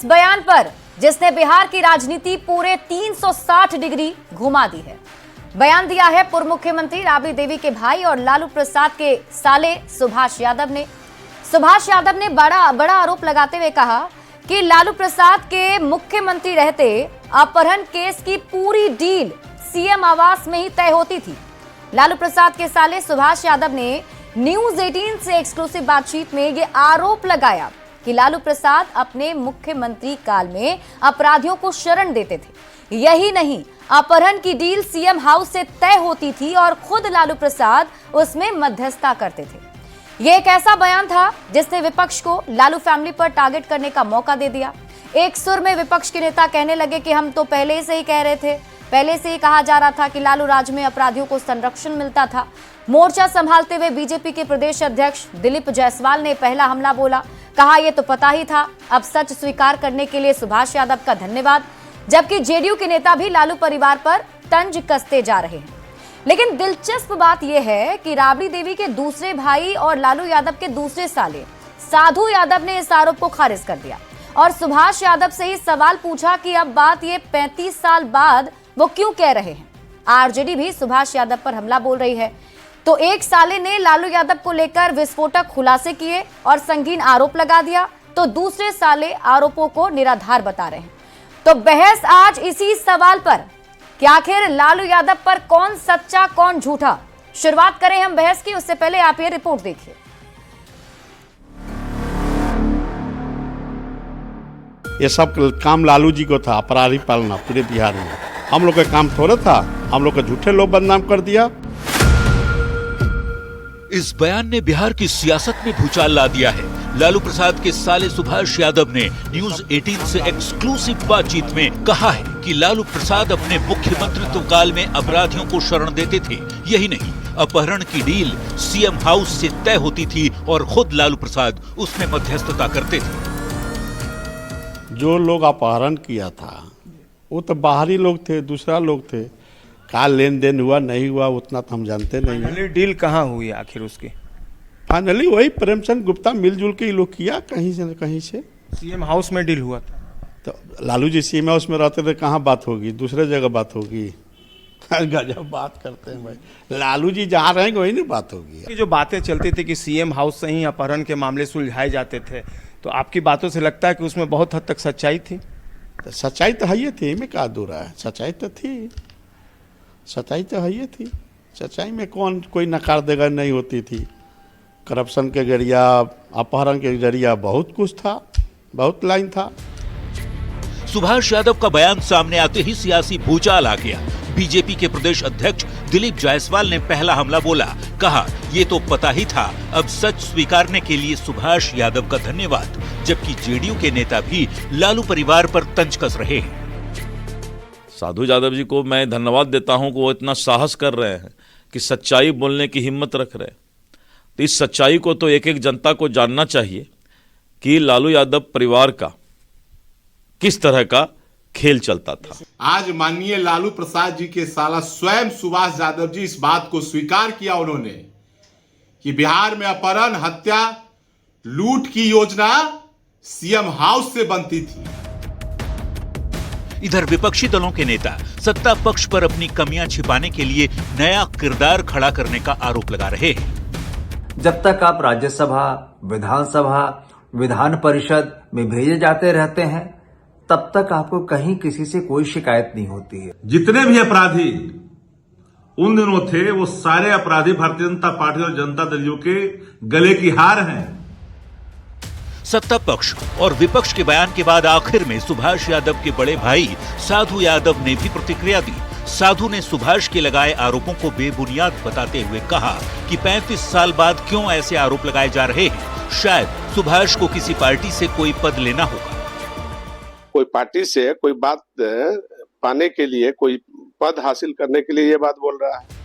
उस बयान पर जिसने बिहार की राजनीति पूरे 360 डिग्री घुमा दी है। बयान दिया है पूर्व मुख्यमंत्री राबड़ी देवी के भाई और लालू प्रसाद के साले सुभाष यादव ने। सुभाष यादव ने बड़ा आरोप लगाते हुए कहा कि लालू प्रसाद के मुख्यमंत्री रहते अपहरण केस की पूरी डील सीएम आवास में ही तय होती थी। लालू प्रसाद के साले सुभाष यादव ने न्यूज 18 से एक्सक्लूसिव बातचीत में ये आरोप लगाया कि लालू प्रसाद अपने मुख्यमंत्री काल में अपराधियों को शरण देते थे। यही नहीं, अपहरण की डील सीएम हाउस से तय होती थी और खुद लालू प्रसाद उसमें मध्यस्थता करते थे। यह एक ऐसा बयान था जिसने विपक्ष को लालू फैमिली पर टारगेट करने का मौका दे दिया। एक सुर में विपक्ष के नेता कहने लगे कि हम तो पहले से ही कह रहे थे, पहले से ही कहा जा रहा था कि लालू राज में अपराधियों को संरक्षण मिलता था। मोर्चा संभालते हुए बीजेपी के प्रदेश अध्यक्ष दिलीप जायसवाल ने पहला हमला बोला, कहा यह तो पता ही था। अब सच स्वीकार करने के लिए सुभाष यादव का धन्यवाद। जबकि जेडीयू के नेता भी लालू परिवार पर तंज कसते जा रहे हैं। लेकिन दिलचस्प बात यह है कि राबड़ी देवी के दूसरे भाई और लालू यादव के दूसरे साले साधु यादव ने इस आरोप को खारिज कर दिया और सुभाष यादव से ही सवाल पूछा कि अब बात ये 35 साल बाद वो क्यों कह रहे हैं। आरजेडी भी सुभाष यादव पर हमला बोल रही है। तो एक साले ने लालू यादव को लेकर विस्फोटक खुलासे किए और संगीन आरोप लगा दिया, तो दूसरे साले आरोपों को निराधार बता रहे हैं। तो बहस आज इसी सवाल पर कि आखिर लालू यादव पर कौन सच्चा कौन झूठा। शुरुआत करें हम बहस की, उससे पहले आप ये रिपोर्ट देखिए। ये सब काम लालू जी को था, अपराधी पालना पूरे बिहार में। हम लोग का काम थोड़ा था, हम लोग को झूठे लोग बदनाम कर दिया। इस बयान ने बिहार की सियासत में भूचाल ला दिया है। लालू प्रसाद के साले सुभाष यादव ने न्यूज 18 से एक्सक्लूसिव बातचीत में कहा है कि लालू प्रसाद अपने मुख्यमंत्रित्व काल में अपराधियों को शरण देते थे। यही नहीं, अपहरण की डील सीएम हाउस से तय होती थी और खुद लालू प्रसाद उसमें मध्यस्थता करते थे। जो लोग अपहरण किया था वो तो बाहरी लोग थे, दूसरा लोग थे। का लेन देन हुआ नहीं हुआ उतना तो हम जानते नहीं हैं। डील कहाँ हुई आखिर उसकी? फाइनली वही प्रेमचंद गुप्ता मिलजुल के लोग किया, कहीं से न कहीं से। सीएम हाउस में डील हुआ था। तो लालू जी सीएम हाउस में रहते थे, कहाँ बात होगी, दूसरे जगह बात होगी। गजब बात करते हैं भाई। लालू जी जहाँ रहेंगे वही नहीं बात होगी। जो बातें चलती थी कि सीएम हाउस से ही अपहरण के मामले सुलझाए जाते थे, तो आपकी बातों से लगता है कि उसमें बहुत हद तक सच्चाई थी। तो सच्चाई तो है ही थी, में क्या दूर है, सच्चाई तो थी, सच्चाई तो है ही थी। सच्चाई में कौन कोई नकार देगा नहीं होती थी। करप्शन के जरिया, अपहरण के जरिया बहुत कुछ था, बहुत लाइन था। सुभाष यादव का बयान सामने आते ही सियासी भूचाल आ गया। बीजेपी के प्रदेश अध्यक्ष दिलीप जायसवाल ने पहला हमला बोला, कहा ये तो पता ही था। अब सच स्वीकारने के लिए सुभाष यादव का धन्यवाद। जबकि जेडीयू के नेता भी लालू परिवार पर तंज कस रहे हैं। साधु यादव जी को मैं धन्यवाद देता हूं कि वो इतना साहस कर रहे हैं कि सच्चाई बोलने की हिम्मत रख रहे हैं। तो इस सच्चाई को तो एक एक जनता को जानना चाहिए कि लालू यादव परिवार का किस तरह का खेल चलता था। आज माननीय लालू प्रसाद जी के साला स्वयं सुभाष यादव जी इस बात को स्वीकार किया उन्होंने कि बिहार में अपहरण, हत्या, लूट की योजना सीएम हाउस से बनती थी। इधर विपक्षी दलों के नेता सत्ता पक्ष पर अपनी कमियां छिपाने के लिए नया किरदार खड़ा करने का आरोप लगा रहे हैं। जब तक आप राज्यसभा, विधानसभा, विधान परिषद में भेजे जाते रहते हैं, तब तक आपको कहीं किसी से कोई शिकायत नहीं होती है। जितने भी अपराधी उन दिनों थे, वो सारे अपराधी भारतीय जनता पार्टी और जनता दल के गले की हार हैं। सत्ता पक्ष और विपक्ष के बयान के बाद आखिर में सुभाष यादव के बड़े भाई साधु यादव ने भी प्रतिक्रिया दी। साधु ने सुभाष के लगाए आरोपों को बेबुनियाद बताते हुए कहा कि 35 साल बाद क्यों ऐसे आरोप लगाए जा रहे हैं। शायद सुभाष को किसी पार्टी से कोई पद लेना होगा। कोई पार्टी से कोई बात पाने के लिए, कोई पद हासिल करने के लिए ये बात बोल रहा है।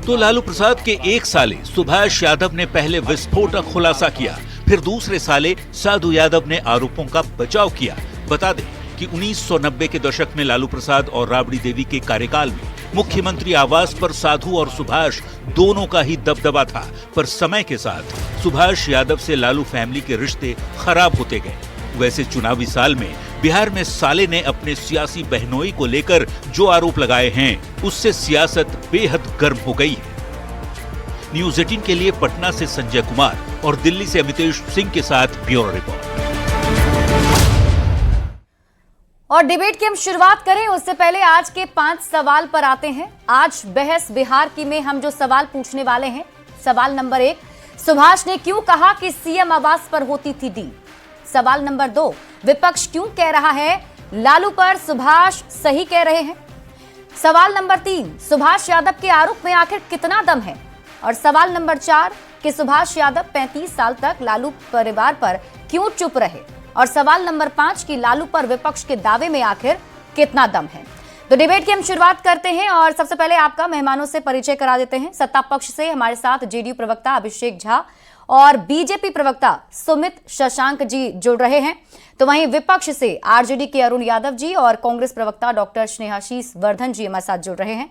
तो लालू प्रसाद के एक साले सुभाष यादव ने पहले विस्फोटक खुलासा किया, फिर दूसरे साले साधु यादव ने आरोपों का बचाव किया। बता दें कि 1990 के दशक में लालू प्रसाद और राबड़ी देवी के कार्यकाल में मुख्यमंत्री आवास पर साधु और सुभाष दोनों का ही दबदबा था। पर समय के साथ सुभाष यादव से लालू फैमिली के रिश्ते खराब होते गए। वैसे चुनावी साल में बिहार में साले ने अपने सियासी बहनोई को लेकर जो आरोप लगाए हैं, उससे सियासत बेहद गर्म हो गई है। न्यूज 18 के लिए पटना से संजय कुमार और दिल्ली से अमितेश सिंह के साथ ब्यूरो रिपोर्ट। और डिबेट की हम शुरुआत करें उससे पहले आज के 5 सवाल पर आते हैं। आज बहस बिहार की में हम जो सवाल पूछने वाले हैं, सवाल नंबर 1, सुभाष ने क्यों कहा कि सीएम आवास पर होती थी डील। सवाल नंबर 2, विपक्ष क्यों कह रहा है लालू पर सुभाष सही कह रहे हैं। सवाल नंबर 3, सुभाष यादव के आरोप में आखिर कितना दम है। और सवाल नंबर 4, कि सुभाष यादव 35 साल तक लालू परिवार पर क्यों चुप रहे। और सवाल नंबर 5, कि लालू पर विपक्ष के दावे में आखिर कितना दम है। तो डिबेट की हम शुरुआत करते हैं और सबसे पहले आपका मेहमानों से परिचय करा देते हैं। सत्ता पक्ष से हमारे साथ जेडीयू प्रवक्ता अभिषेक झा और बीजेपी प्रवक्ता सुमित शशांक जी जुड़ रहे हैं। तो वहीं विपक्ष से आरजेडी के अरुण यादव जी और कांग्रेस प्रवक्ता डॉक्टर स्नेहाशीष वर्धन जी हमारे साथ जुड़ रहे हैं।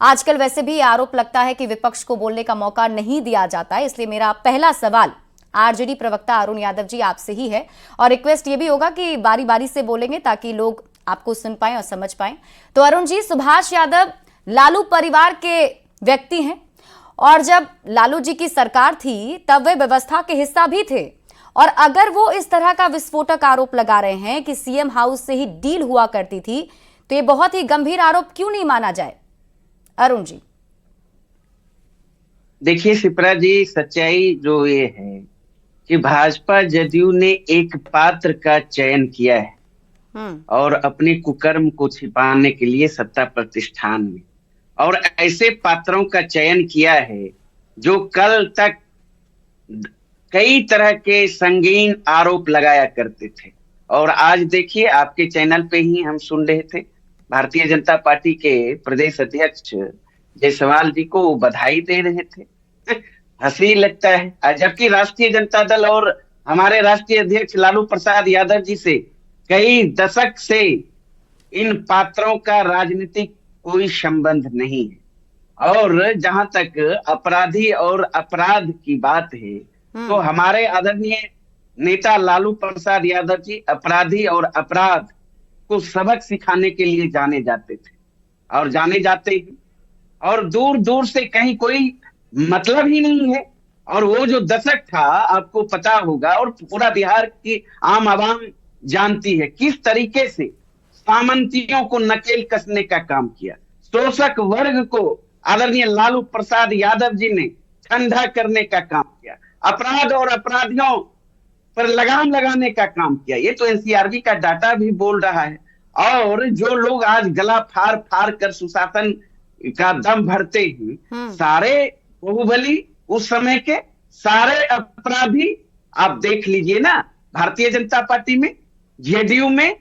आजकल वैसे भी आरोप लगता है कि विपक्ष को बोलने का मौका नहीं दिया जाता है, इसलिए मेरा पहला सवाल आरजेडी प्रवक्ता अरुण यादव जी आपसे ही है और रिक्वेस्ट ये भी होगा कि बारी बारी से बोलेंगे ताकि लोग आपको सुन पाएं और समझ पाएं। तो अरुण जी, सुभाष यादव लालू परिवार के व्यक्ति हैं और जब लालू जी की सरकार थी तब वे व्यवस्था के हिस्सा भी थे, और अगर वो इस तरह का विस्फोटक आरोप लगा रहे हैं कि सीएम हाउस से ही डील हुआ करती थी, तो ये बहुत ही गंभीर आरोप क्यों नहीं माना जाए। अरुण जी देखिए शिप्रा जी, सच्चाई जो ये है कि भाजपा जदयू ने एक पात्र का चयन किया है और अपने कुकर्म को छिपाने के लिए सत्ता प्रतिष्ठान में, और ऐसे पात्रों का चयन किया है जो कल तक कई तरह के संगीन आरोप लगाया करते थे। और आज देखिए आपके चैनल पे ही हम सुन रहे थे भारतीय जनता पार्टी के प्रदेश अध्यक्ष जायसवाल जी को बधाई दे रहे थे। हंसी लगता है, जबकि राष्ट्रीय जनता दल और हमारे राष्ट्रीय अध्यक्ष लालू प्रसाद यादव जी से कई दशक से इन पात्रों का राजनीतिक कोई संबंध नहीं है। और जहां तक अपराधी और अपराध की बात है तो हमारे आदरणीय नेता लालू प्रसाद यादव जी अपराधी और अपराध को सबक सिखाने के लिए जाने जाते थे और जाने जाते हैं, और दूर दूर से कहीं कोई मतलब ही नहीं है। और वो जो दशक था आपको पता होगा और पूरा बिहार की आम आवाम जानती है किस तरीके से सामंतियों को नकेल कसने का काम किया, शोषक वर्ग को आदरणीय लालू प्रसाद यादव जी ने ठंडा करने का काम किया, अपराध और अपराधियों पर लगाम लगाने का काम किया। ये तो एनसीआरबी का डाटा भी बोल रहा है। और जो लोग आज गला फाड़ फाड़ कर सुशासन का दम भरते हैं, सारे बाहुबली उस समय के सारे अपराधी आप देख लीजिए ना, भारतीय जनता पार्टी में जेडीयू में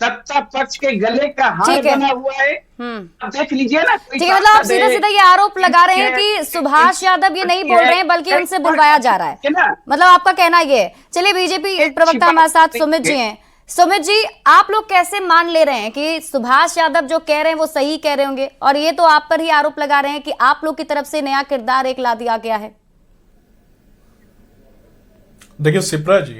सत्ता पक्ष के गले का हार बना हुआ है। आप देख लीजिए ना। ठीक है, मतलब आप सीधा सीधा ये आरोप लगा रहे हैं कि सुभाष यादव ये नहीं बोल रहे हैं बल्कि उनसे बुलवाया जा रहा है, मतलब आपका कहना ये है। चलिए बीजेपी प्रवक्ता हमारे साथ सुमित जी हैं। सुमित जी, आप लोग कैसे मान ले रहे हैं कि सुभाष यादव जो कह रहे हैं वो सही कह रहे होंगे, और ये तो आप पर ही आरोप लगा रहे हैं कि आप लोग की तरफ से नया किरदार एक ला दिया गया है। देखिए शिप्रा जी,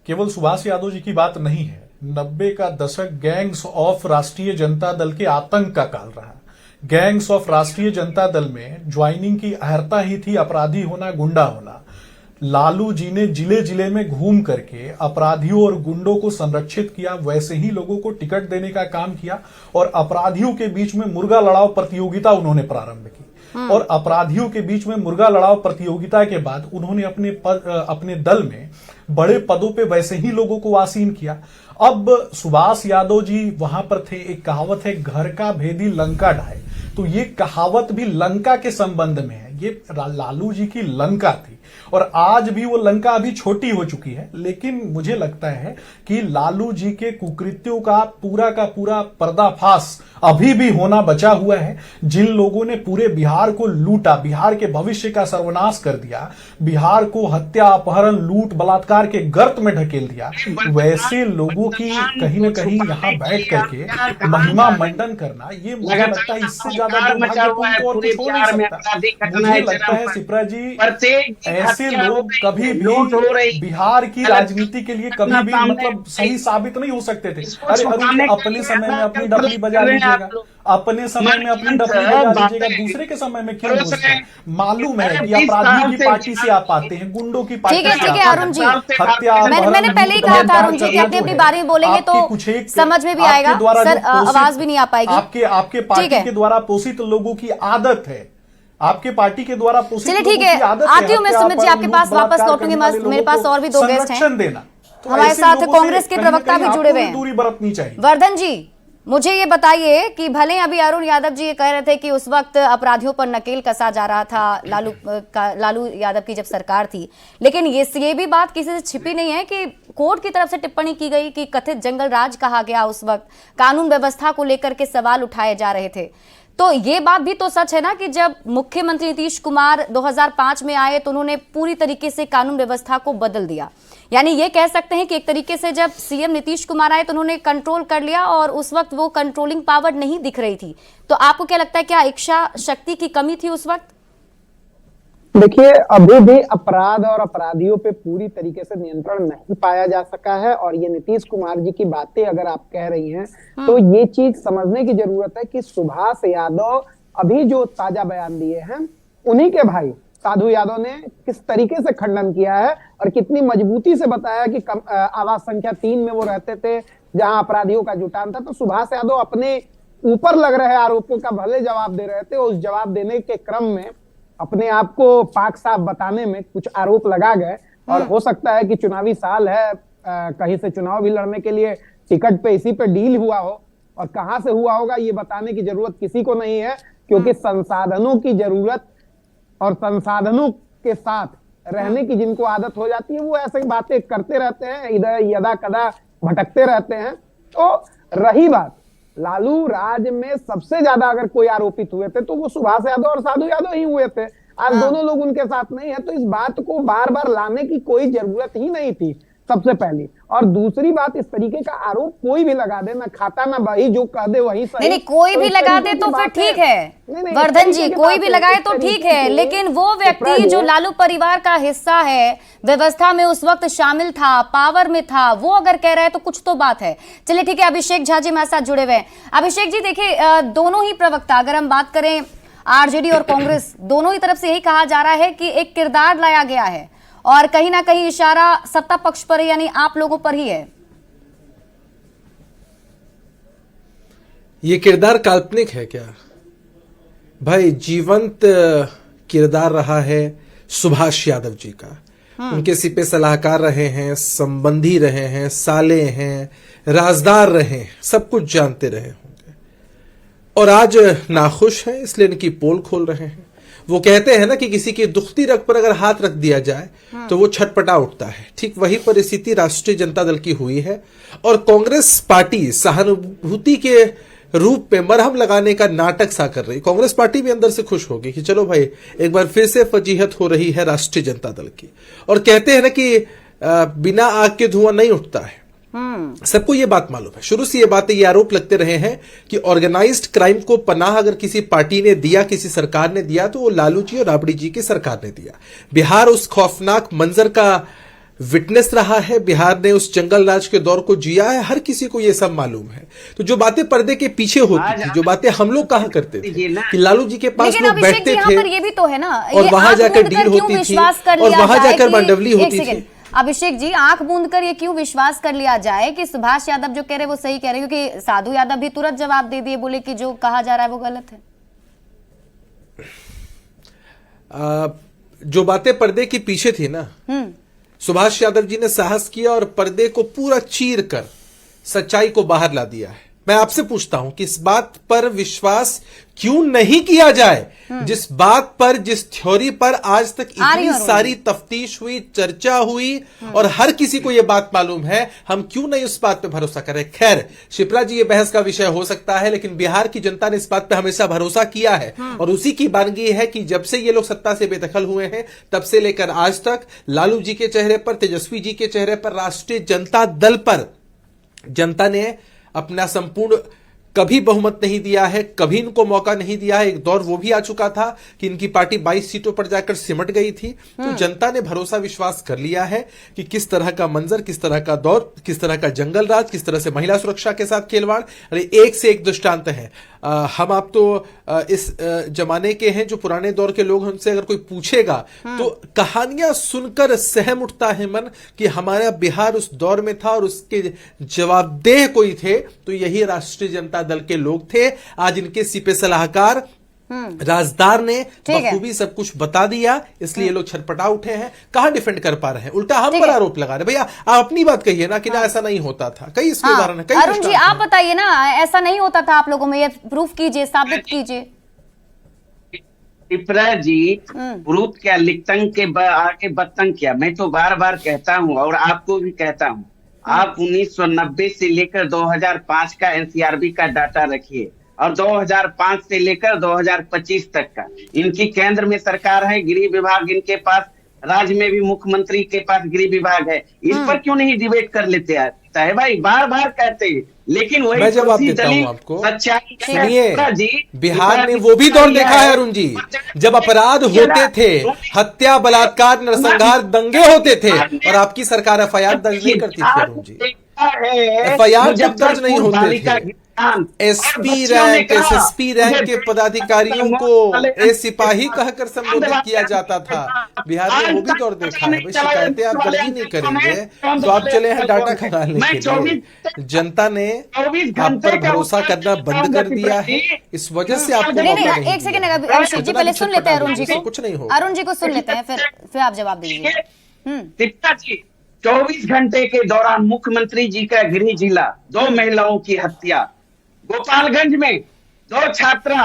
केवल सुभाष यादव जी की बात नहीं है। 90 का दशक गैंग्स ऑफ राष्ट्रीय जनता दल के आतंक का काल रहा। गैंग्स ऑफ राष्ट्रीय जनता दल में ज्वाइनिंग की अहर्ता ही थी अपराधी होना, गुंडा होना। लालू जी ने जिले जिले में घूम करके अपराधियों और गुंडों को संरक्षित किया, वैसे ही लोगों को टिकट देने का काम किया और अपराधियों के बीच में मुर्गा लड़ाव प्रतियोगिता उन्होंने प्रारंभ की। और अपराधियों के बीच में मुर्गा लड़ाव प्रतियोगिता के बाद उन्होंने अपने दल में बड़े पदों पे वैसे ही लोगों को आसीन किया। अब सुभाष यादव जी वहां पर थे। एक कहावत है, घर का भेदी लंका ढाए, तो ये कहावत भी लंका के संबंध में है। ये लालू जी की लंका थी और आज भी वो लंका अभी छोटी हो चुकी है, लेकिन मुझे लगता है कि लालू जी के कुकृत्यों का पूरा पर्दाफाश अभी भी होना बचा हुआ है। जिन लोगों ने पूरे बिहार को लूटा, बिहार के भविष्य का सर्वनाश कर दिया, बिहार को हत्या, अपहरण, लूट, बलात्कार के गर्त में ढकेल दिया, वैसे लोगों की कहीं न कहीं यहाँ बैठ करके महिमा मंडन करना, ये मुझे लगता है इससे ज्यादा दुर्भाग्यपूर्ण और कुछ हो नहीं सकता। जमाना मुझे है लगता है चरम पर। सिप्रा जी, प्रत्येक ऐसे हत्या हो लोग रही कभी है, लूट हो भी रही है। बिहार की राजनीति के लिए कभी भी सामने मतलब सही साबित नहीं हो सकते थे। इसको अरे अरुण छुपाने जी, का अपने ये समय में अपनी अनादर डफली बजा कर रहे हैं लीजिएगा, आप लोग। अपने समय में अपनी डफली बजा लीजिएगा, दूसरे के समय में क्यों घुसते हैं? मालूम है कि अपराधियों की पार्टी से आप आते हैं, गुंडों की पार्टी ठीक है, से ठीक है आते अरुण जी। हैं। हत्या, मैंने पहले ही कहा था अरुण जी कि अपनी अपनी बारे में बोलेंगे तो समझ में भी आएगा सर, आवाज भी नहीं आ पाएगी। आपके पार्टी के द्वारा पोषित लोगों की आदत है, आपके पार्टी के द्वारा पोषित चलिए ठीक है, आती हूँ मैं सुमित जी आपके पास वापस लौटूंगी। मेरे पास और भी दो गेस्ट हैं देना। हमारे साथ, कांग्रेस के प्रवक्ता भी जुड़े हुए हैं, दूरी बरतनी चाहिए। वर्धन जी मुझे ये बताइए कि भले अभी अरुण यादव जी ये कह रहे थे कि उस वक्त अपराधियों पर नकेल कसा जा रहा था लालू यादव की जब सरकार थी, लेकिन ये भी बात किसी से छिपी नहीं है कि कोर्ट की तरफ से टिप्पणी की गई कि कथित जंगल राज कहा गया, उस वक्त कानून व्यवस्था को लेकर के सवाल उठाए जा रहे थे। तो ये बात भी तो सच है ना कि जब मुख्यमंत्री नीतीश कुमार 2005 में आए तो उन्होंने पूरी तरीके से कानून व्यवस्था को बदल दिया। यानी ये कह सकते हैं कि एक तरीके से जब सीएम नीतीश कुमार आए तो उन्होंने कंट्रोल कर लिया और उस वक्त वो कंट्रोलिंग पावर नहीं दिख रही थी। तो आपको क्या लगता है, क्या इच्छा शक्ति की कमी थी उस वक्त? देखिए, अभी भी अपराध और अपराधियों पे पूरी तरीके से नियंत्रण नहीं पाया जा सका है। और ये नीतीश कुमार जी की बातें अगर आप कह रही हैं तो ये चीज समझने की जरूरत है कि सुभाष यादव अभी जो ताजा बयान दिए हैं उन्हीं के भाई साधु यादव ने किस तरीके से खंडन किया है और कितनी मजबूती से बताया कि आवास संख्या 3 में वो रहते थे जहां अपराधियों का जुटान था। तो सुभाष यादव अपने ऊपर लग रहे आरोपों का भले जवाब दे रहे थे, उस जवाब देने के क्रम में अपने आप को पाक साफ बताने में कुछ आरोप लगा गए। और हो सकता है कि चुनावी साल है, कहीं से चुनाव भी लड़ने के लिए टिकट पे इसी पे डील हुआ हो, और कहां से हुआ होगा ये बताने की जरूरत किसी को नहीं है, क्योंकि संसाधनों की जरूरत और संसाधनों के साथ रहने की जिनको आदत हो जाती है वो ऐसे बातें करते रहते हैं, इधर यदा कदा भटकते रहते हैं। तो रही बात लालू राज में सबसे ज्यादा अगर कोई आरोपित हुए थे तो वो सुभाष यादव और साधु यादव ही हुए थे। आज दोनों लोग उनके साथ नहीं है, तो इस बात को बार बार लाने की कोई जरूरत ही नहीं थी, सबसे पहली। और दूसरी बात, इस तरीके का आरोप कोई भी लगा दे, ना खाता ना बही, जो कह दे वही सही। नहीं, कोई भी लगा दे तो फिर ठीक है वर्धन जी, कोई भी लगाए तो ठीक है, लेकिन वो व्यक्ति जो लालू परिवार का हिस्सा है, व्यवस्था में उस वक्त शामिल था, पावर में था, वो अगर कह रहा है तो कुछ तो बात है। चलिए ठीक है, अभिषेक झा जी हमारे साथ जुड़े हुए हैं। अभिषेक जी देखिए, दोनों ही प्रवक्ता, अगर हम बात करें आरजेडी और कांग्रेस, दोनों ही तरफ से यही कहा जा रहा है कि एक किरदार लाया गया है और कहीं ना कहीं इशारा सत्ता पक्ष पर है, यानी आप लोगों पर ही है। ये किरदार काल्पनिक है क्या भाई? जीवंत किरदार रहा है सुभाष यादव जी का। उनके सिपे सलाहकार रहे हैं, संबंधी रहे हैं, साले हैं, राजदार रहे हैं, सब कुछ जानते रहे होंगे। और आज नाखुश हैं, इसलिए इनकी पोल खोल रहे हैं। वो कहते हैं ना कि किसी की दुखती रग पर अगर हाथ रख दिया जाए तो वो छटपटा उठता है। ठीक वही परिस्थिति राष्ट्रीय जनता दल की हुई है और कांग्रेस पार्टी सहानुभूति के रूप में मरहम लगाने का नाटक सा कर रही। कांग्रेस पार्टी भी अंदर से खुश होगी कि चलो भाई एक बार फिर से फजीहत हो रही है राष्ट्रीय जनता दल की। और कहते हैं ना कि बिना आग के धुआं नहीं उठता है। सबको ये बात मालूम है, शुरू से ये बातें, ये आरोप लगते रहे हैं कि ऑर्गेनाइज्ड क्राइम को पनाह अगर किसी पार्टी ने दिया, किसी सरकार ने दिया, तो वो लालू जी और राबड़ी जी की सरकार ने दिया। बिहार उस खौफनाक मंजर का विटनेस रहा है, बिहार ने उस जंगल राज के दौर को जिया है, हर किसी को ये सब मालूम है। तो जो बातें पर्दे के पीछे होती थी, जो बातें हम लोग कहा करते थे कि लालू जी के पास लोग बैठते थे ये भी तो है ना, और वहां जाकर डील होती थी और वहां जाकर मंडवली होती थी। अभिषेक जी, आंख मूंद कर ये क्यों विश्वास कर लिया जाए कि सुभाष यादव जो कह रहे हैं वो सही कह रहे हैं? क्योंकि साधु यादव भी तुरंत जवाब दे दिए, बोले कि जो कहा जा रहा है वो गलत है। जो बातें पर्दे के पीछे थी ना, सुभाष यादव जी ने साहस किया और पर्दे को पूरा चीर कर सच्चाई को बाहर ला दिया है। मैं आपसे पूछता हूं कि इस बात पर विश्वास क्यों नहीं किया जाए, जिस बात पर, जिस थ्योरी पर आज तक इतनी सारी तफ्तीश हुई, चर्चा हुई और हर किसी को यह बात मालूम है, हम क्यों नहीं उस बात पे भरोसा करें? खैर शिप्रा जी, ये बहस का विषय हो सकता है, लेकिन बिहार की जनता ने इस बात पे हमेशा भरोसा किया है और उसी की बानगी है कि जब से ये लोग सत्ता से बेदखल हुए हैं तब से लेकर आज तक लालू जी के चेहरे पर, तेजस्वी जी के चेहरे पर, राष्ट्रीय जनता दल पर जनता ने अपना संपूर्ण कभी बहुमत नहीं दिया है, कभी इनको मौका नहीं दिया है। एक दौर वो भी आ चुका था कि इनकी पार्टी 22 सीटों पर जाकर सिमट गई थी। तो जनता ने भरोसा विश्वास कर लिया है कि किस तरह का मंजर, किस तरह का दौर, किस तरह का जंगल राज, किस तरह से महिला सुरक्षा के साथ खेलवाड़, अरे एक से एक दृष्टांत है। हम आप तो इस जमाने के हैं, जो पुराने दौर के लोग हैं, उनसे अगर कोई पूछेगा तो कहानियां सुनकर सहम उठता है मन कि हमारा बिहार उस दौर में था और उसके जवाबदेह कोई थे तो यही राष्ट्रीय जनता दल के लोग थे। आज इनके सीपे सलाहकार राजदार ने बखूबी सब कुछ बता दिया, इसलिए लोग छटपटा उठे हैं। कहां डिफेंड कर पा रहे हैं, उल्टा हम पर आरोप लगा रहे। भैया आप अपनी बात कहिए ना कि ना ऐसा नहीं होता था। कई इसके उदाहरण है। अरुण जी आप बताइए ना, ऐसा नहीं होता था आप लोगों में, ये प्रूफ कीजिए, साबित कीजिए। शिप्रा जी प्रूफ क्या, लिखतंग के आगे बतंग क्या। मैं तो बार बार कहता हूं और आपको भी कहता हूं, आप 1990 से लेकर 2005 का एनसीआरबी का डाटा रखिए और 2005 से लेकर 2025 तक का। इनकी केंद्र में सरकार है, गृह विभाग इनके पास, राज्य में भी मुख्यमंत्री के पास गृह विभाग है। इस पर क्यों नहीं डिबेट कर लेते है भाई, बार बार कहते हैं। लेकिन वही मैं जवाब देता हूं आपको, सच्चाई सुनिए, बिहार ने वो भी दौर देखा है अरुण जी, जब अपराध होते थे, हत्या, बलात्कार, नरसंहार, दंगे होते थे और आपकी सरकार एफआईआर दर्ज नहीं करती थी अरुण जी। एफआईआर जब दर्ज नहीं होते थे, एसपी रैंक, एसएसपी रैंक के पदाधिकारियों को ए सिपाही कहकर संबोधित किया जाता था। बिहार ने वो भी दौर देखा है। भाई शिकायतें आप जल्दी नहीं करेंगे तो आप चले हैं डाटा खंगालने के लिए। जनता ने आप पर भरोसा करना बंद कर दिया है, इस वजह से आपको एक सेकंड अभिषेक जी, पहले सुन लेते हैं अरुण जी को, कुछ नहीं होगा। अरुण जी को सुन लेते हैं, फिर आप जवाब दीजिए। 24 घंटे के दौरान मुख्यमंत्री जी का गृह जिला, 2 महिलाओं की हत्या। गोपालगंज में 2 छात्रा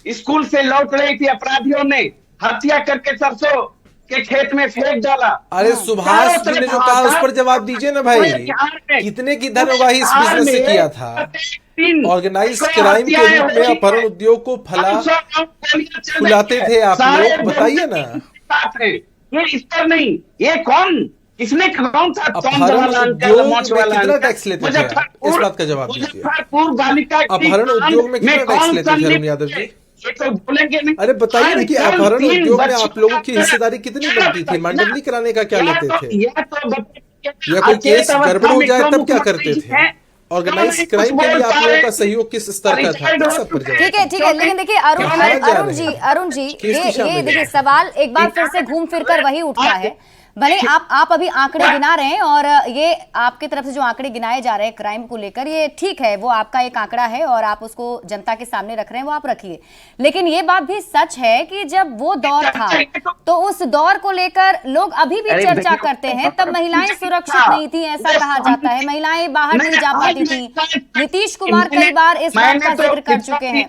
स्कूल से लौट रही थी, अपराधियों ने हत्या करके सरसों के खेत में फेंक डाला। अरे सुभाष जी ने जो कहा उस पर जवाब दीजिए ना भाई, कितने की धनवाही इस बिजनेस से किया था। ऑर्गेनाइज क्राइम के रूप में अपहरण उद्योग को फुलाते थे आप लोग, बताइए ना। ये इस पर नहीं, ये कौन, इसने कौन था अपहरण उद्योग में कितना टैक्स लेते थे, इस बात का जवाब दीजिए। अपहरण उद्योग में कितना टैक्स लेते थे अरुण यादव जी, तो बोलेंगे नहीं। अरे बताइए ना कि अपहरण उद्योग में आप लोगों की हिस्सेदारी कितनी बनती थी, मंडली कराने का क्या लेते थे, या कोई केस गड़बड़ हो जाए तब क्या करते थे, ऑर्गेनाइज क्राइम के लिए आप लोगों का सहयोग किस स्तर का था, सब पर जाए। ठीक है, लेकिन देखिए अरुण जी ये देखिए सवाल एक बार फिर से घूम फिर कर वही उठता है। भले आप अभी आंकड़े गिना रहे हैं और ये आपकी तरफ से जो आंकड़े गिनाए जा रहे हैं क्राइम को लेकर, ये ठीक है, वो आपका एक आंकड़ा है और आप उसको जनता के सामने रख रहे हैं, वो आप रखिए। लेकिन ये बात भी सच है कि जब वो दौर था तो उस दौर को लेकर लोग अभी भी चर्चा करते हैं। तब महिलाएं सुरक्षित नहीं थी ऐसा कहा जाता है, महिलाएं बाहर नहीं जा पाती थी। नीतीश कुमार कई बार इस बात का जिक्र कर चुके हैं।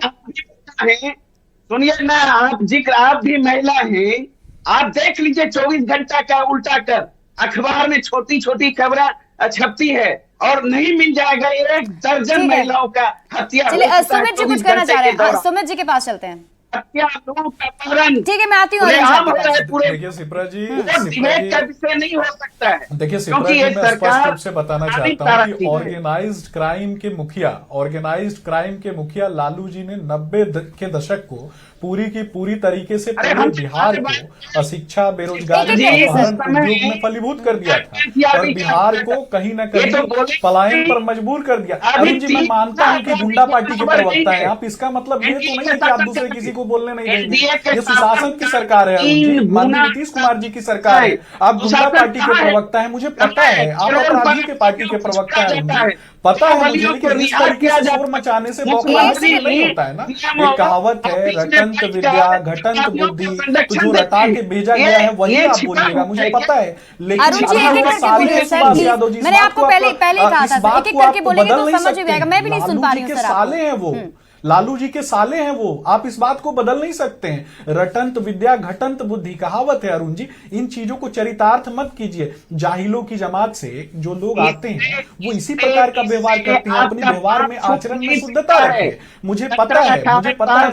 सुनिए ना, आप भी महिला हैं, आप देख लीजिए 24 घंटा का उल्टा कर अखबार में छोटी छोटी खबरें छपती है और नहीं मिल जाएगा 1 दर्जन महिलाओं का हत्या। चलिए सुमित जी कुछ कहना चाह रहे हैं, सुमित जी के पास चलते हैं। ठीक है, मैं आती हूँ। देखिए शिप्रा जी का विषय नहीं हो सकता है। देखिए शिप्रा जी, मैं स्पष्ट रूप से बताना चाहता हूँ कि ऑर्गेनाइज्ड क्राइम के मुखिया लालू जी ने 90 के दशक को पूरी की पूरी तरीके से पूरे बिहार को अशिक्षा, बेरोजगारी, उद्योग में फलीभूत कर दिया था और बिहार को कहीं न कहीं पलायन पर मजबूर कर दिया। अरुण जी, मैं मानता हूं कि गुंडा पार्टी के प्रवक्ता है आप, इसका मतलब ये तो नहीं है कि आप दूसरे किसी को बोलने नहीं देंगे। ये सुशासन की सरकार है अरुण जी, माननीय नीतीश कुमार जी की सरकार है। आप गुंडा पार्टी के प्रवक्ता है, मुझे पता है। आप अपराधी के पार्टी के प्रवक्ता है, पता है मुझे। लेकिन इस तरीके से शोर मचाने से बौखलाहट से नहीं होता है ना। एक कहावत है, रटंत विद्या घटंत बुद्धि, तो जो रटा के भेजा गया है वही आप बोलिएगा, मुझे पता है। लेकिन सुभाष यादव जी, मैंने आपको पहले कहा था, एक एक करके बोलेंगे तो समझ में आएगा। मैं भी नहीं सुन पा रही हूँ। साले हैं वो, लालू जी के साले हैं वो, आप इस बात को बदल नहीं सकते हैं। रटंत विद्या घटंत बुद्धि कहावत है अरुण जी, इन चीजों को चरितार्थ मत कीजिए। जाहिलों की जमात से जो लोग आते हैं वो इसी प्रकार का व्यवहार करते हैं, अपने व्यवहार में आचरण में शुद्धता रखें। मुझे पता है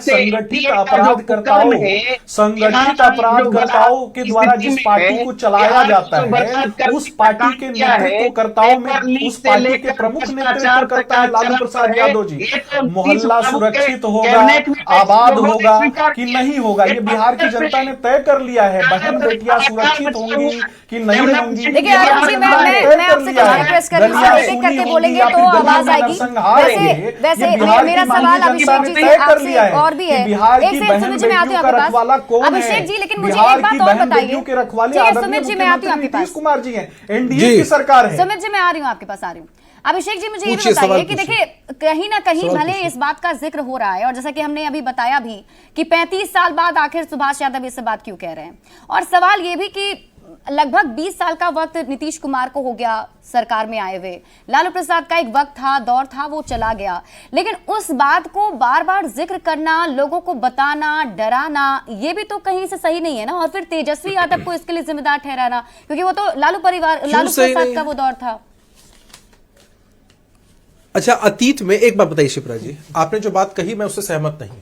संगठित अपराधकर्ताओं के द्वारा जिस पार्टी को चलाया जाता है उस पार्टी के नेतृत्वकर्ताओं में, उस पार्टी के प्रमुख नेतृत्व करता है लालू प्रसाद यादव जी। मोहल्ला सुरक्षित होगा, आबाद होगा कि नहीं होगा, ये बिहार की जनता ने तय कर लिया है। बहन बेटियां सुरक्षित होंगी कि नहीं होंगी, देखिए अरुण जी, मैं आपसे प्रेस कर रही हूं, एक करके बोलेंगे तो आवाज आएगी। वैसे मेरा सवाल अभिषेक जी से आपसे और भी है, एक से सुमित जी मैं आती हूं आपके पास। अभिषेक जी, लेकिन मुझे एक बात और बताइए। सुमित जी मैं आती हूं आपके पास। कुमार जी है, एनडीए की सरकार है। सुमित जी मैं आ रही हूं आपके पास, आ रही हूं। अभिषेक जी मुझे ये भी बताइए कि देखिए कहीं ना कहीं भले इस बात का जिक्र हो रहा है और जैसा कि हमने अभी बताया भी कि 35 साल बाद आखिर सुभाष यादव इस बात क्यों कह रहे हैं, और सवाल ये भी कि लगभग 20 साल का वक्त नीतीश कुमार को हो गया सरकार में आए हुए। लालू प्रसाद का एक वक्त था, दौर था, वो चला गया, लेकिन उस बात को बार बार जिक्र करना, लोगों को बताना, डराना, ये भी तो कहीं से सही नहीं है ना। और फिर तेजस्वी यादव को इसके लिए जिम्मेदार ठहराना, क्योंकि वो तो लालू प्रसाद का वो दौर था। अच्छा, अतीत में एक बात बताइए शिप्रा जी, आपने जो बात कही मैं उससे सहमत नहीं हूं।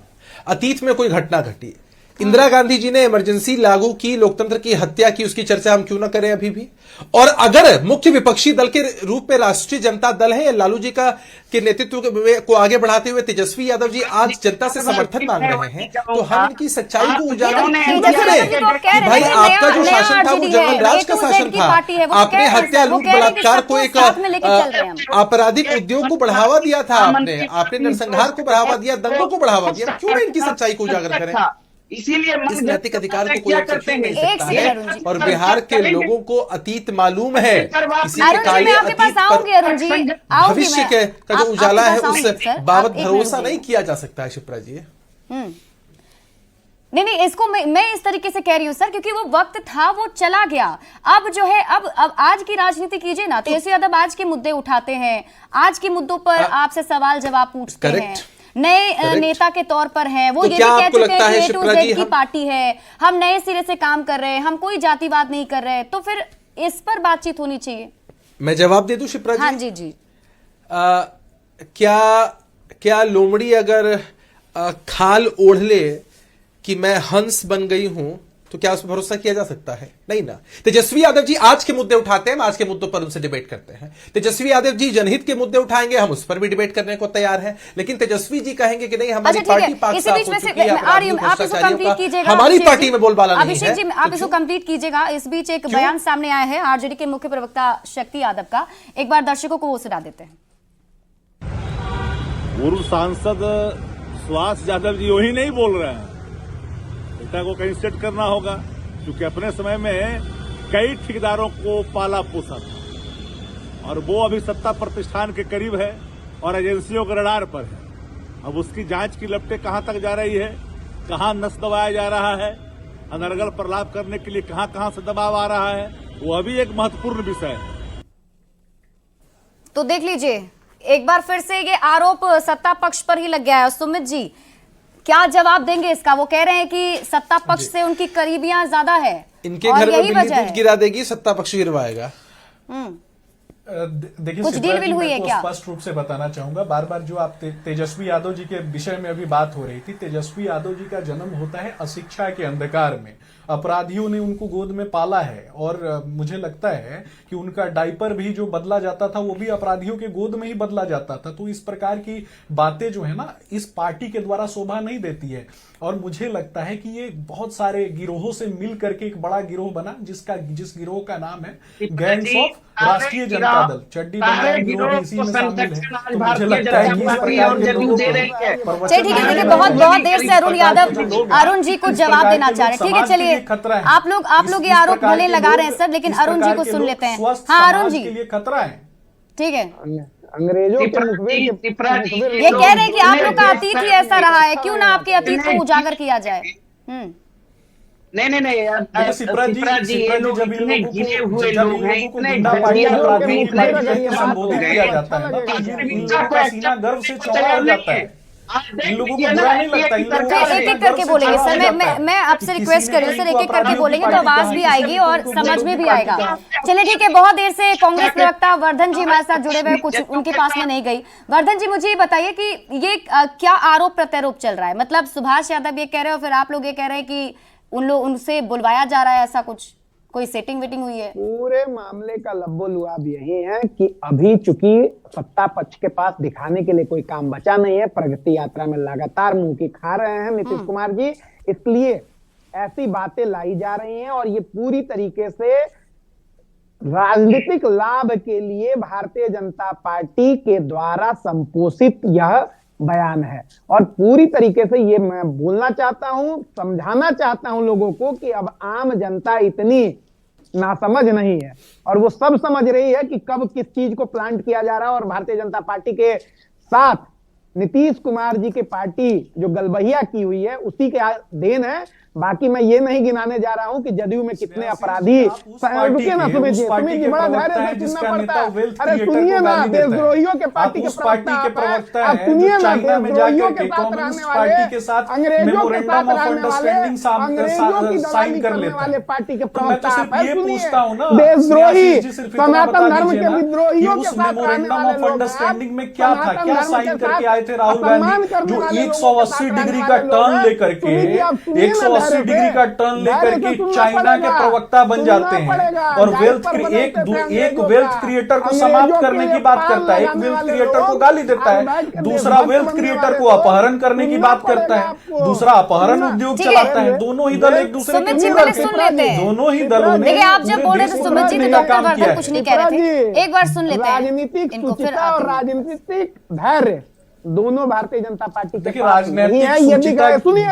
अतीत में कोई घटना घटी, इंदिरा गांधी जी ने इमरजेंसी लागू की, लोकतंत्र की हत्या की, उसकी चर्चा हम क्यों ना करें अभी भी। और अगर मुख्य विपक्षी दल के रूप में राष्ट्रीय जनता दल है, लालू जी का के नेतृत्व को आगे बढ़ाते हुए तेजस्वी यादव जी आज जनता से समर्थन मांग रहे हैं, तो हम इनकी सच्चाई को उजागर क्यों न करें। भाई आपका जो शासन था वो जंगल राज का शासन था, आपने हत्या, लूट, बलात्कार को एक आपराधिक उद्योग को बढ़ावा दिया था, आपने नरसंहार को बढ़ावा दिया, दंगों को बढ़ावा दिया, क्यों न इनकी सच्चाई को उजागर करें। इसीलिए इस नैतिक अधिकार को कोई छीन नहीं सकता है। और बिहार के लोगों को अतीत मालूम है, किसी के काले अतीत पर भविष्य का जो उजाला है उस बाबत भरोसा नहीं किया जा सकता है शिप्रा जी। नहीं, इसको मैं इस तरीके से कह रही हूं सर, क्योंकि वो वक्त था, वो चला गया। अब जो है अब आज की राजनीति कीजिए ना, तेजस्वी यादव आज के मुद्दे उठाते हैं, आज के मुद्दों पर आपसे सवाल जवाब पूछते हैं, नए नेता के तौर पर हैं वो। ये भी कह चुके हैं कि A to Z की पार्टी है, हम नए सिरे से काम कर रहे हैं, हम कोई जातिवाद नहीं कर रहे, तो फिर इस पर बातचीत होनी चाहिए। मैं जवाब दे दूं शिप्रा जी? हाँ जी जी। क्या लोमड़ी अगर खाल ओढ़ ले कि मैं हंस बन गई हूं तो क्या उस पर भरोसा किया जा सकता है? नहीं ना। तेजस्वी यादव जी आज के मुद्दे उठाते हैं, हम आज के मुद्दों पर उनसे डिबेट करते हैं। तेजस्वी यादव जी जनहित के मुद्दे उठाएंगे, हम उस पर भी डिबेट करने को तैयार हैं, लेकिन तेजस्वी जी कहेंगे कि नहीं हमारी पार्टी पाक साफ हो चुकी है, हमारी पार्टी में बोलबाला नहीं है। अभिषेक जी आप इसको कंप्लीट कीजिएगा। इस बीच एक बयान सामने आया है आरजेडी के मुख्य प्रवक्ता शक्ति यादव का, एक बार दर्शकों को वो सुना देते हैं। पूर्व सांसद सुभाष यादव जी वही नहीं बोल रहे हैं, बेटा को कहीं सेट करना होगा, क्योंकि अपने समय में कई ठेकेदारों को पाला पोसा था और वो अभी सत्ता प्रतिष्ठान के करीब है और एजेंसियों के रडार पर है। अब उसकी जांच की लपटें कहां तक जा रही है, कहां नस दबाया जा रहा है, अनर्गल प्रलाप करने के लिए कहां कहां से दबाव आ रहा है, वो अभी एक महत्वपूर्ण विषय है। तो देख लीजिए, एक बार फिर से ये आरोप सत्ता पक्ष पर ही लग गया है। सुमित जी क्या जवाब देंगे इसका? वो कह रहे हैं कि सत्ता पक्ष से उनकी करीबियां ज्यादा है, इनके घर में बिल्ली दूध गिरा देगी, सत्ता पक्ष गिरवाएगा। देखिए कुछ डील विल हुई है क्या? स्पष्ट रूप से बताना चाहूंगा, बार बार जो आप तेजस्वी यादव जी के विषय में अभी बात हो रही थी, तेजस्वी यादव जी का जन्म होता है अशिक्षा के अंधकार में, अपराधियों ने उनको गोद में पाला है और मुझे लगता है कि उनका डायपर भी जो बदला जाता था वो भी अपराधियों के गोद में ही बदला जाता था। तो इस प्रकार की बातें जो है ना इस पार्टी के द्वारा शोभा नहीं देती है और मुझे लगता है कि ये बहुत सारे गिरोहों से मिल करके एक बड़ा गिरोह बना, जिस गिरोह का नाम है गैंग्स ऑफ राष्ट्रीय जनता दल। चड्डी गिरोह भी इसी में शामिल है। तो मुझे लगता है कि इस प्रकार के लोगों को ठीक है, देखिए बहुत देर से अरुण जी को जवाब देना चाह रहे हैं। ठीक है, चलिए आप लोग ये आरोप भले लगा रहे हैं सर, लेकिन अरुण जी को सुन लेते हैं। हाँ अरुण जी, खतरा है। ठीक है, अंग्रेजों के ये कह रहे हैं कि आप लोग का अतीत ही ऐसा रहा है, क्यों ना आपके अतीत को उजागर किया जाए। नहीं सिप्रा जी जब इन लोगों को संबोधित किया जाता है, इन लोगों का सीना गर्व से चौड़ा हो जाता है। इन लोगों को बुरा नहीं लगता, इन लोगों को एक एक करके बोलेंगे सर। मैं आपसे रिक्वेस्ट कर रही हूँ सर, एक एक करके बोलेंगे तो आवाज भी आएगी और समझ में भी आएगा। चलिए ठीक है, बहुत देर से कांग्रेस प्रवक्ता वर्धन जी हमारे साथ जुड़े हुए, कुछ उनके पास में नहीं गई। वर्धन जी, मुझे ये बताइए कि ये क्या आरोप प्रत्यारोप चल रहा है? मतलब सुभाष यादव ये कह रहे हो, फिर आप लोग ये कह रहे हैं कि उनसे बुलवाया जा रहा है, ऐसा कुछ कोई सेटिंग वेटिंग हुई है? पूरे मामले का लब्बो लुआब यही है कि अभी चूंकि सत्ता पक्ष के पास दिखाने के लिए कोई काम बचा नहीं है, प्रगति यात्रा में लगातार मुंह की खा रहे हैं नीतीश कुमार जी, इसलिए ऐसी बातें लाई जा रही हैं और ये पूरी तरीके से राजनीतिक लाभ के लिए भारतीय जनता पार्टी के द्वारा संपोषित यह बयान है। और पूरी तरीके से ये मैं बोलना चाहता हूं, समझाना चाहता हूं लोगों को कि अब आम जनता इतनी नासमझ नहीं है और वो सब समझ रही है कि कब किस चीज को प्लांट किया जा रहा है। और भारतीय जनता पार्टी के साथ नीतीश कुमार जी की पार्टी जो गलबहिया की हुई है उसी के देन है। बाकी मैं ये नहीं गिनाने जा रहा हूं कि जदयू में कितने अपराधी, रुकिए ना सुमित जी बड़ा धैर्य से सुनना पड़ता है। अरे सुनिए ना, देशद्रोहियों के पार्टी के प्रवक्ता, आप सुनिए ना, देशद्रोहियों के साथ रहने वाले, अंग्रेजों के साथ रहने वाले, अंग्रेजों की दलाली करने वाले पार्टी के प्रवक्ता आप हैं। सुनिए, देशद्रोही सनातन धर्म के विद्रोहियों के साथ रहने वाले लोग अंडरस्टैंडिंग में क्या था, क्या साइन करके आए थे राहुल गांधी, जो 180 डिग्री का टर्न लेकर के 180 डिग्री का टर्न लेकर के चाइना के प्रवक्ता बन जाते हैं और एक वेल्थ क्रिएटर को समाप्त करने की बात करता है, एक वेल्थ क्रिएटर को गाली देता है, दूसरा वेल्थ क्रिएटर को अपहरण करने की बात करता है, दूसरा अपहरण उद्योग चलाता है। दोनों ही दल एक दूसरे के दोनों ही दलों ने, देखिए आप जब बोल रहे थे सुमित जी तो डॉक्टर वर्धन कुछ नहीं कह रहे थे, एक बार सुन लेते हैं राजनीतिक सूचिता और राजनीतिक धैर्य दोनों भारतीय जनता पार्टी के देखिए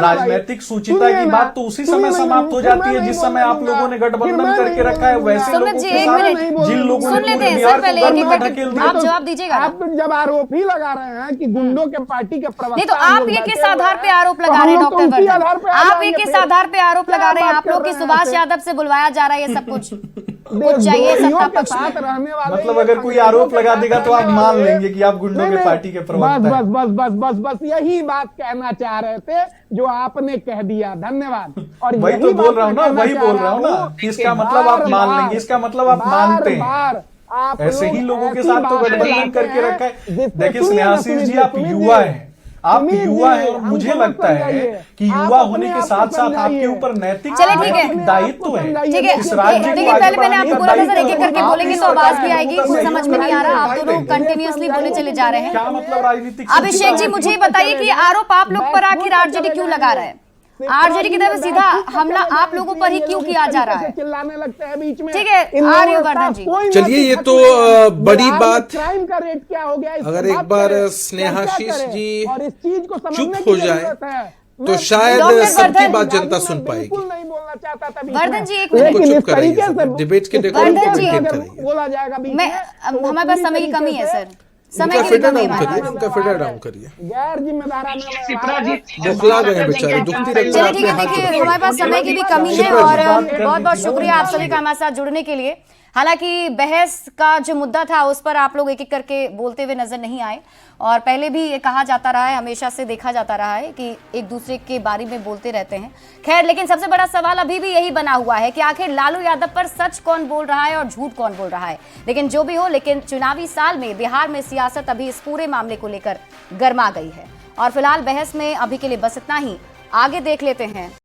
राजनीतिक सूचिता की बात तो उसी समय समाप्त हो जाती है जिस समय आप लोगों ने गठबंधन करके रखा है। वैसे लोगों के साथ जिन लोगों ने बिहार को गर्म में ढकेल दिया, आप जवाब दीजिएगा। आप जब आरोप ही लगा रहे हैं कि गुंडों के पार्टी के प्रवक्ता, नहीं तो आप ये किस आधार पे आरोप लगा रहे हैं डॉक्टर वर्धन? आप ये किस आधार पे आरोप लगा रहे हैं आप लोग कि सुभाष यादव से बुलवाया जा रहा है ये सब कुछ चाहिए सत्ता पक्ष में? मतलब अगर कोई आरोप लगा देगा तो आप मान लेंगे कि आप गुंडों के पार्टी के प्रवक्ता हैं। बस यही बात कहना चाह रहे थे जो आपने कह दिया, धन्यवाद। और वही तो बोल रहा हूँ ना, वही बोल रहा हूँ ना, इसका मतलब आप मान लेंगे, इसका मतलब आप मानते हैं। ऐसे ही लोगों के साथ तो गठबंधन करके रखा है। देखिए स्नेहाशीष जी, आप युवा हैं, आप युवा हैं और मुझे लगता है कि युवा होने के साथ साथ आपके ऊपर नैतिक दायित्व है। ठीक है, देखिए पहले मैंने आपको बोला था सर एक एक करके बोलेंगे तो आवाज भी आएगी, कुछ समझ में नहीं आ रहा, आप दोनों कंटिन्यूअसली बोले चले जा रहे हैं। क्या मतलब राजनीतिक? अभिषेक जी मुझे बताइए कि आरोप आप लोग पर आखिर आरजेडी क्यों लगा रहा है? आरजेडी की तरफ सीधा हमला आप लोगों पर ही क्यों किया जा रहा है? चिल्लाने लगते हैं बीच में। ठीक है, आ रही हो वर्धन जी। चलिए ये तो बड़ी बात, क्राइम का रेट क्या हो गया, अगर एक बार स्नेहाशीष जी और इस चीज को चुप हो जाए तो शायद सबकी बात जनता सुन पाएगी। नहीं बोलना चाहता था वर्धन जी एक मिनट, चुप कराइए, डिबेट के डेकोरम को मेंटेन कराइए। बोला जाएगा बीच में, हमारे पास समय की कमी है सर, समय की फेडर कमी डाउन करिए, उनका फेडर डाउन करिए। गैर जिम्मेदाराना बुखला गए बेचारे, दुखती रहती चलिए ठीक है, देखिए हमारे पास समय की भी कमी है और बहुत बहुत शुक्रिया आप सभी का हमारे साथ जुड़ने के लिए। हालांकि बहस का जो मुद्दा था उस पर आप लोग एक एक करके बोलते हुए नजर नहीं आए और पहले भी ये कहा जाता रहा है, हमेशा से देखा जाता रहा है कि एक दूसरे के बारे में बोलते रहते हैं। खैर, लेकिन सबसे बड़ा सवाल अभी भी यही बना हुआ है कि आखिर लालू यादव पर सच कौन बोल रहा है और झूठ कौन बोल रहा है। लेकिन जो भी हो, लेकिन चुनावी साल में बिहार में सियासत अभी इस पूरे मामले को लेकर गर्मा गई है और फिलहाल बहस में अभी के लिए बस इतना ही। आगे देख लेते हैं।